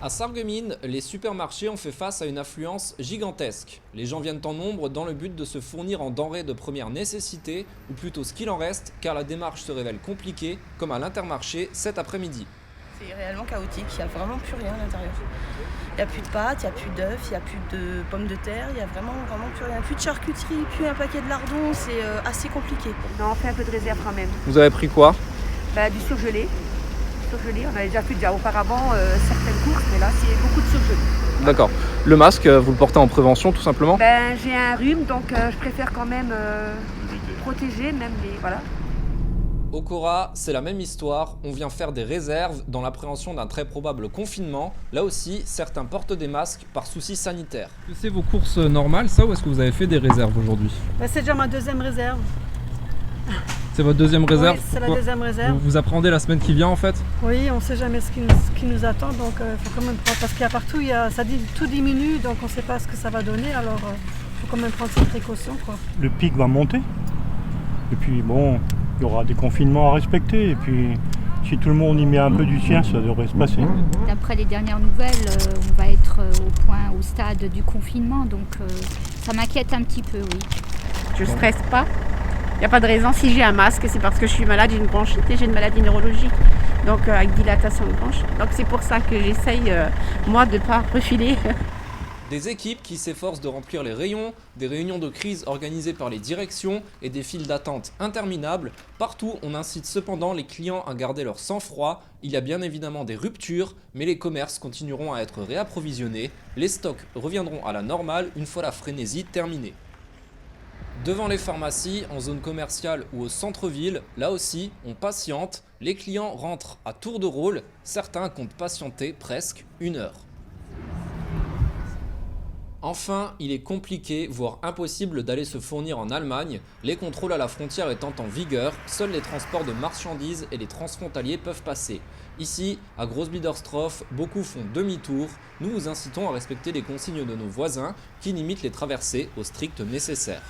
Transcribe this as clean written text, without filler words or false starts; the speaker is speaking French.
À Sarreguemines, les supermarchés ont fait face à une affluence gigantesque. Les gens viennent en nombre dans le but de se fournir en denrées de première nécessité, ou plutôt ce qu'il en reste, car la démarche se révèle compliquée, comme à l'Intermarché cet après-midi. C'est réellement chaotique, il n'y a vraiment plus rien à l'intérieur. Il n'y a plus de pâtes, il n'y a plus d'œufs, il n'y a plus de pommes de terre, il n'y a vraiment plus rien. Plus de charcuterie, plus un paquet de lardons, c'est assez compliqué. Non, on fait un peu de réserve quand même. Vous avez pris quoi? Du surgelé. Surgelé, on avait déjà fait auparavant certaines courses, mais là c'est beaucoup de surgelé. D'accord. Le masque, vous le portez en prévention tout simplement? J'ai un rhume, donc je préfère quand même protéger, même les. Voilà. Au Cora, c'est la même histoire, on vient faire des réserves dans l'appréhension d'un très probable confinement. Là aussi, certains portent des masques par souci sanitaire. C'est vos courses normales ça, ou est-ce que vous avez fait des réserves aujourd'hui? C'est déjà ma deuxième réserve. C'est votre deuxième réserve? Oui, c'est la deuxième réserve. Vous appréhendez la semaine qui vient en fait? Oui, on ne sait jamais ce qui nous attend, donc il faut quand même prendre, parce qu'il y a partout, tout diminue, donc on ne sait pas ce que ça va donner, alors il faut quand même prendre ses précautions, quoi. Le pic va monter, et puis bon, il y aura des confinements à respecter, et puis si tout le monde y met un peu du sien, ça devrait se passer. D'après les dernières nouvelles, on va être au stade du confinement, donc ça m'inquiète un petit peu, oui. Je ne stresse pas. Il n'y a pas de raison. Si j'ai un masque, c'est parce que je suis malade, j'ai une bronchite, j'ai une maladie neurologique, donc avec dilatation de bronche. Donc c'est pour ça que j'essaye, moi, de ne pas refiler. Des équipes qui s'efforcent de remplir les rayons, des réunions de crise organisées par les directions et des files d'attente interminables. Partout, on incite cependant les clients à garder leur sang-froid. Il y a bien évidemment des ruptures, mais les commerces continueront à être réapprovisionnés. Les stocks reviendront à la normale une fois la frénésie terminée. Devant les pharmacies, en zone commerciale ou au centre-ville, là aussi, on patiente. Les clients rentrent à tour de rôle. Certains comptent patienter presque 1 heure. Enfin, il est compliqué, voire impossible d'aller se fournir en Allemagne. Les contrôles à la frontière étant en vigueur, seuls les transports de marchandises et les transfrontaliers peuvent passer. Ici, à Großbiedersdorf, beaucoup font demi-tour. Nous vous incitons à respecter les consignes de nos voisins qui limitent les traversées au strict nécessaire.